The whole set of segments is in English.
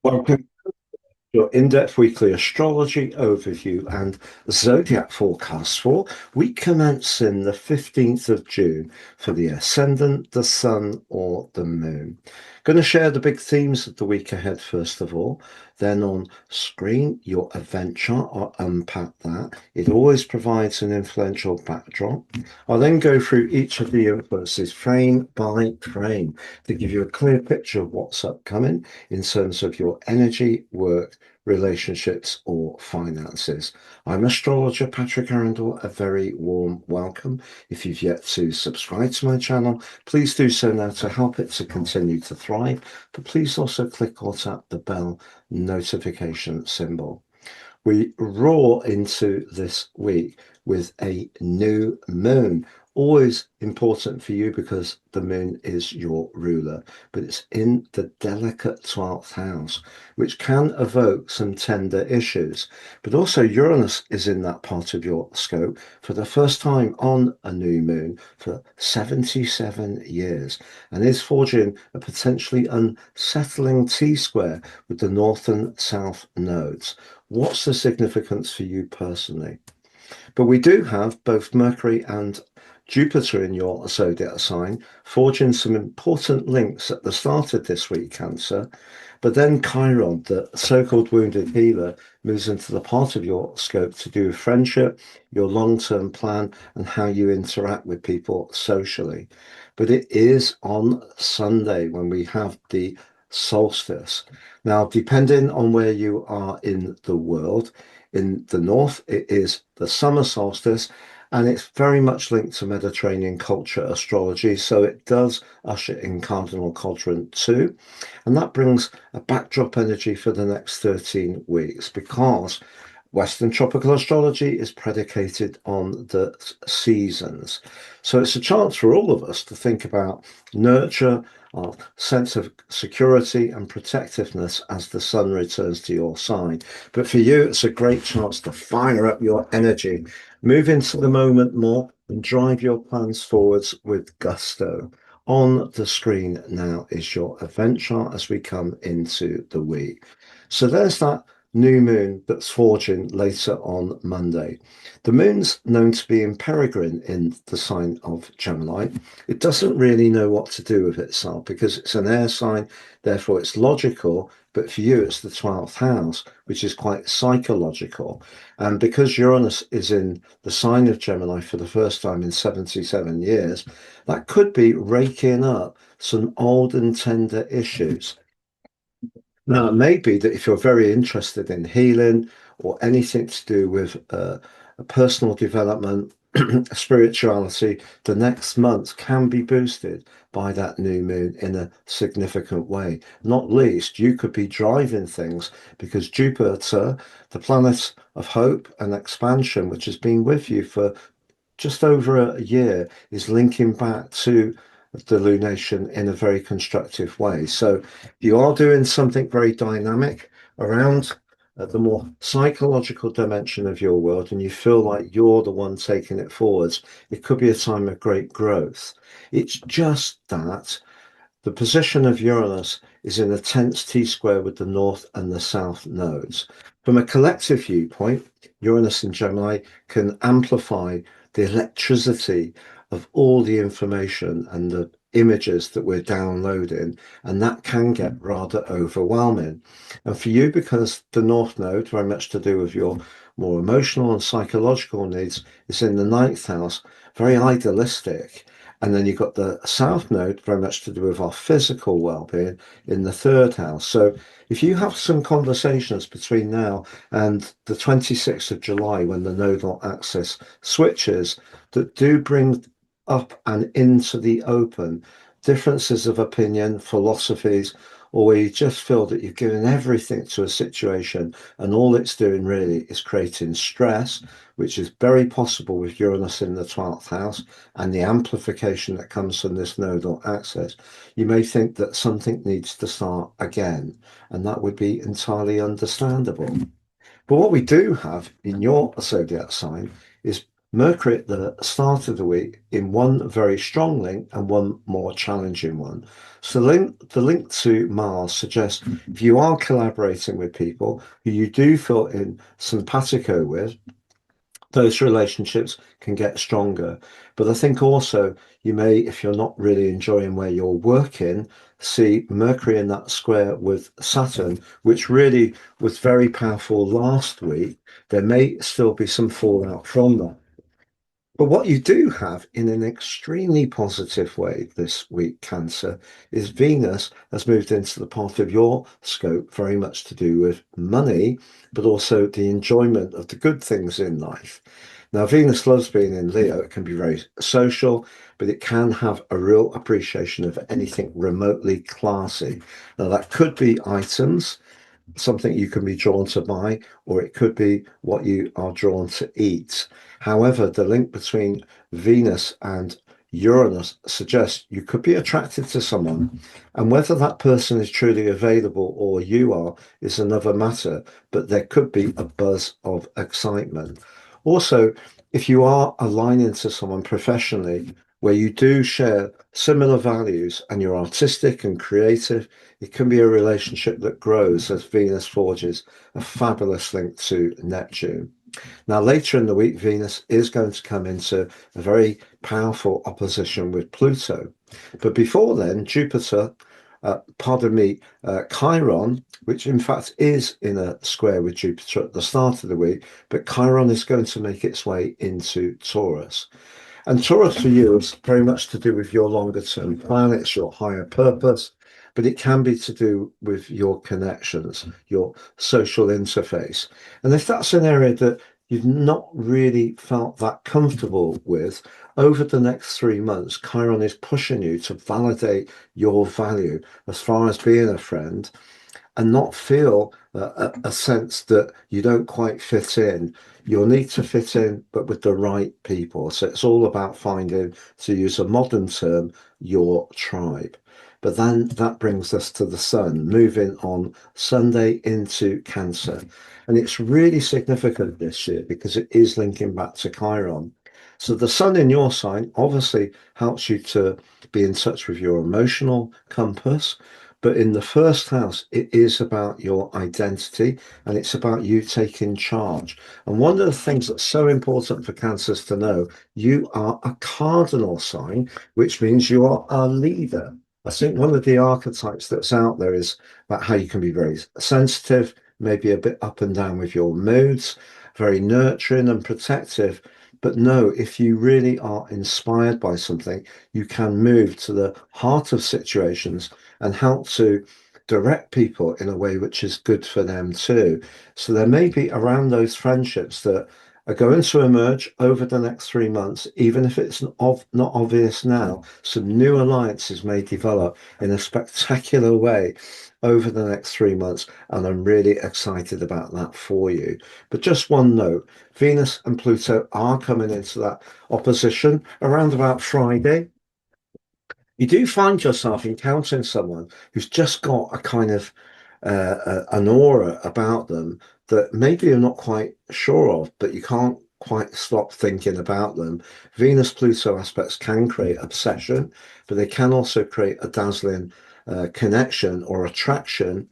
Welcome to your in-depth weekly astrology overview and zodiac forecast for week commencing the 15th of June for the ascendant, the sun, or the moon. Going to share the big themes of the week ahead first of all. Then on screen, your event chart. I'll unpack that. It always provides an influential backdrop. I'll then go through each of the influences frame by frame to give you a clear picture of what's upcoming in terms of your energy, work, relationships, or finances. I'm astrologer Patrick Arundel. A very warm welcome. If you've yet to subscribe to my channel, please do so now to help it to continue to thrive. But please also click or tap the bell notification symbol. We roar into this week with a new moon. Always important for you because the moon is your ruler, but it's in the delicate 12th house, which can evoke some tender issues. But also, Uranus is in that part of your scope for the first time on a new moon for 77 years and is forging a potentially unsettling T square with the north and south nodes. What's the significance for you personally? But we do have both Mercury and Jupiter in your zodiac sign, forging some important links at the start of this week, Cancer. But then Chiron, the so-called wounded healer, moves into the part of your scope to do with friendship, your long-term plan, and how you interact with people socially. But it is on Sunday when we have the solstice. Now, depending on where you are in the world, in the north, it is the summer solstice, and it's very much linked to Mediterranean culture astrology. So it does usher in Cardinal Quadrant 2. And that brings a backdrop energy for the next 13 weeks because Western tropical astrology is predicated on the seasons. So it's a chance for all of us to think about nurture, our sense of security and protectiveness as the sun returns to your sign. But for you, it's a great chance to fire up your energy, move into the moment more, and drive your plans forwards with gusto. On the screen now is your event chart as we come into the week. So there's that new moon that's forging later on Monday. The moon's known to be in Peregrine in the sign of Gemini. It doesn't really know what to do with itself because it's an air sign, therefore it's logical, but for you it's the 12th house, which is quite psychological. And because Uranus is in the sign of Gemini for the first time in 77 years, that could be raking up some old and tender issues. Now, it may be that if you're very interested in healing or anything to do with personal development, spirituality, the next month can be boosted by that new moon in a significant way. Not least, you could be driving things because Jupiter, the planet of hope and expansion, which has been with you for just over a year, is linking back to the lunation in a very constructive way. So you are doing something very dynamic around the more psychological dimension of your world, and you feel like you're the one taking it forwards. It could be a time of great growth. It's just that the position of Uranus is in a tense T square with the north and the south nodes. From a collective viewpoint, Uranus and Gemini can amplify the electricity of all the information and the images that we're downloading, and that can get rather overwhelming. And for you, because the North Node, very much to do with your more emotional and psychological needs, is in the ninth house, very idealistic. And then you've got the South Node, very much to do with our physical well-being, in the third house. So if you have some conversations between now and the 26th of July, when the nodal axis switches, that do bring up and into the open differences of opinion, philosophies, or where you just feel that you're giving everything to a situation and all it's doing really is creating stress, which is very possible with Uranus in the 12th house and the amplification that comes from this nodal axis, you may think that something needs to start again, and that would be entirely understandable. But what we do have in your zodiac sign is Mercury at the start of the week in one very strong link and one more challenging one. So the link to Mars suggests if you are collaborating with people who you do feel in simpatico with, those relationships can get stronger. But I think also you may, if you're not really enjoying where you're working, see Mercury in that square with Saturn, which really was very powerful last week. There may still be some fallout from that. But what you do have in an extremely positive way this week, Cancer, is Venus has moved into the part of your scope very much to do with money, but also the enjoyment of the good things in life. Now, Venus loves being in Leo. It can be very social, but it can have a real appreciation of anything remotely classy. Now, that could be items, something you can be drawn to buy, or it could be what you are drawn to eat. However, the link between Venus and Uranus suggests you could be attracted to someone, and whether that person is truly available or you are is another matter, but there could be a buzz of excitement. Also, if you are aligning to someone professionally where you do share similar values and you're artistic and creative, it can be a relationship that grows as Venus forges a fabulous link to Neptune. Now, later in the week, Venus is going to come into a very powerful opposition with Pluto. But before then, Jupiter, Chiron, which in fact is in a square with Jupiter at the start of the week, but Chiron is going to make its way into Taurus. And Taurus for you is very much to do with your longer term plan, it's your higher purpose, but it can be to do with your connections, your social interface. And if that's an area that you've not really felt that comfortable with, over the next 3 months, Chiron is pushing you to validate your value as far as being a friend and not feel a sense that you don't quite fit in. You'll need to fit in, but with the right people. So it's all about finding, to use a modern term, your tribe. But then that brings us to the sun, moving on Sunday into Cancer. And it's really significant this year because it is linking back to Chiron. So the sun in your sign obviously helps you to be in touch with your emotional compass. But in the first house, it is about your identity and it's about you taking charge. And one of the things that's so important for Cancers to know, you are a cardinal sign, which means you are a leader. I think one of the archetypes that's out there is about how you can be very sensitive, maybe a bit up and down with your moods, very nurturing and protective. But no, if you really are inspired by something, you can move to the heart of situations and help to direct people in a way which is good for them too. So there may be around those friendships that are going to emerge over the next 3 months, even if it's not obvious now. Some new alliances may develop in a spectacular way over the next 3 months, and I'm really excited about that for you. But just one note, Venus and Pluto are coming into that opposition around about Friday. You do find yourself encountering someone who's just got a kind of an aura about them that maybe you're not quite sure of, but you can't quite stop thinking about them. Venus Pluto aspects can create obsession, but they can also create a dazzling connection or attraction.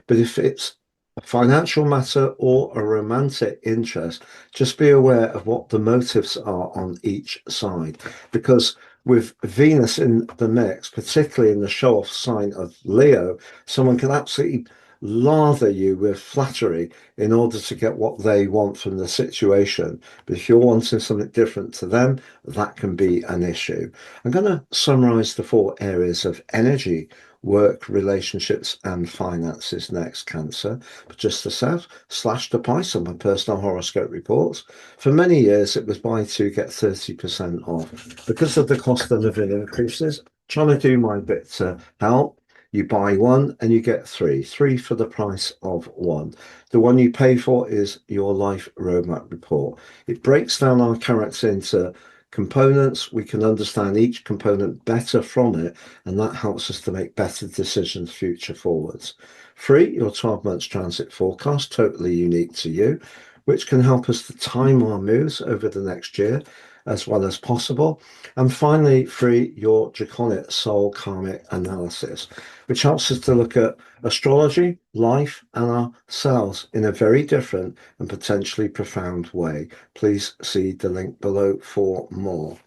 But if it's a financial matter or a romantic interest, just be aware of what the motives are on each side, because with Venus in the mix, particularly in the show off sign of Leo, someone can absolutely lather you with flattery in order to get what they want from the situation. But if you're wanting something different to them, that can be an issue. I'm going to summarize the 4 areas of energy: work, relationships, and finances next, Cancer. But just to say, slashed the price on my personal horoscope reports. For many years, it was buy two, get 30% off. Because of the cost of living increases, trying to do my bit to help. You buy one and you get three for the price of one. The one you pay for is your life roadmap report. It breaks down our character into components. We can understand each component better from it, and that helps us to make better decisions future forwards. Free, your 12 months transit forecast, totally unique to you. which can help us to time our moves over the next year as well as possible. And finally, 3, your draconic soul karmic analysis, which helps us to look at astrology, life, and ourselves in a very different and potentially profound way. Please see the link below for more.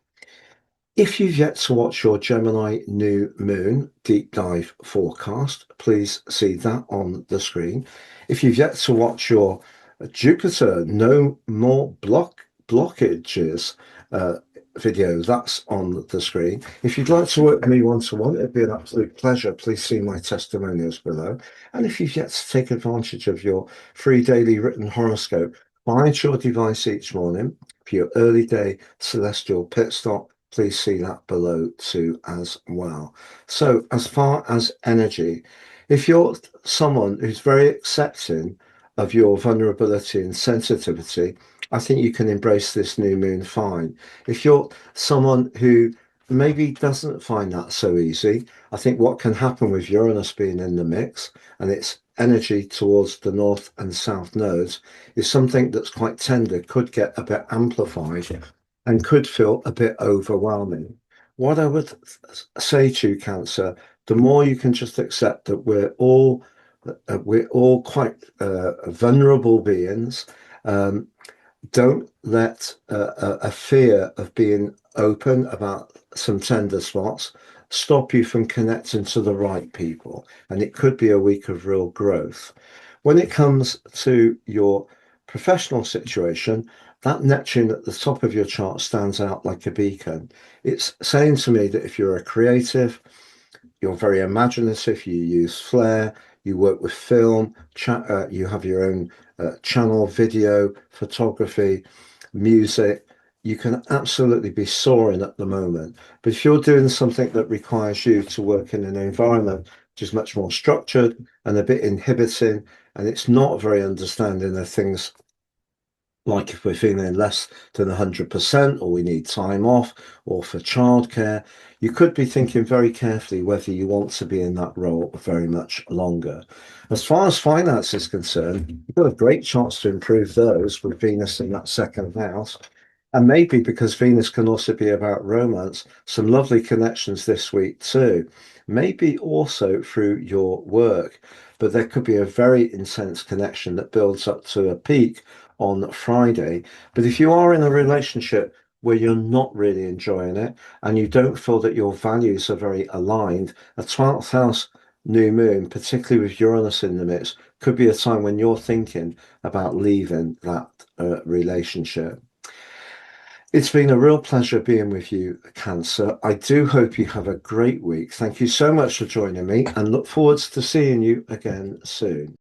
If you've yet to watch your Gemini new moon deep dive forecast, please see that on the screen. If you've yet to watch your Jupiter no more blockages video, that's on the screen. If you'd like to work with me one-to-one, it'd be an absolute pleasure. Please see my testimonials below. And if you've yet to take advantage of your free daily written horoscope, find your device each morning for your early day celestial pit stop. Please see that below too as well. So as far as energy, if you're someone who's very accepting of your vulnerability and sensitivity, I think you can embrace this new moon fine. If you're someone who maybe doesn't find that so easy, I think what can happen with Uranus being in the mix and its energy towards the north and south nodes is something that's quite tender, could get a bit amplified and could feel a bit overwhelming. What I would say to you, Cancer, the more you can just accept that we're all quite vulnerable beings. Don't let a fear of being open about some tender spots stop you from connecting to the right people. And it could be a week of real growth. When it comes to your professional situation, that Neptune at the top of your chart stands out like a beacon. It's saying to me that if you're a creative, you're very imaginative, you use flair, you work with film, you have your own channel, video, photography, music, you can absolutely be soaring at the moment. But if you're doing something that requires you to work in an environment which is much more structured and a bit inhibiting, and it's not very understanding of things like if we're feeling less than 100% or we need time off or for childcare, you could be thinking very carefully whether you want to be in that role very much longer. As far as finance is concerned, you've got a great chance to improve those with Venus in that second house. And maybe because Venus can also be about romance, some lovely connections this week too. Maybe also through your work, but there could be a very intense connection that builds up to a peak on Friday. But if you are in a relationship where you're not really enjoying it and you don't feel that your values are very aligned, a 12th house new moon, particularly with Uranus in the midst, could be a time when you're thinking about leaving that relationship. It's been a real pleasure being with you, Cancer. I do hope you have a great week. Thank you so much for joining me and look forward to seeing you again soon.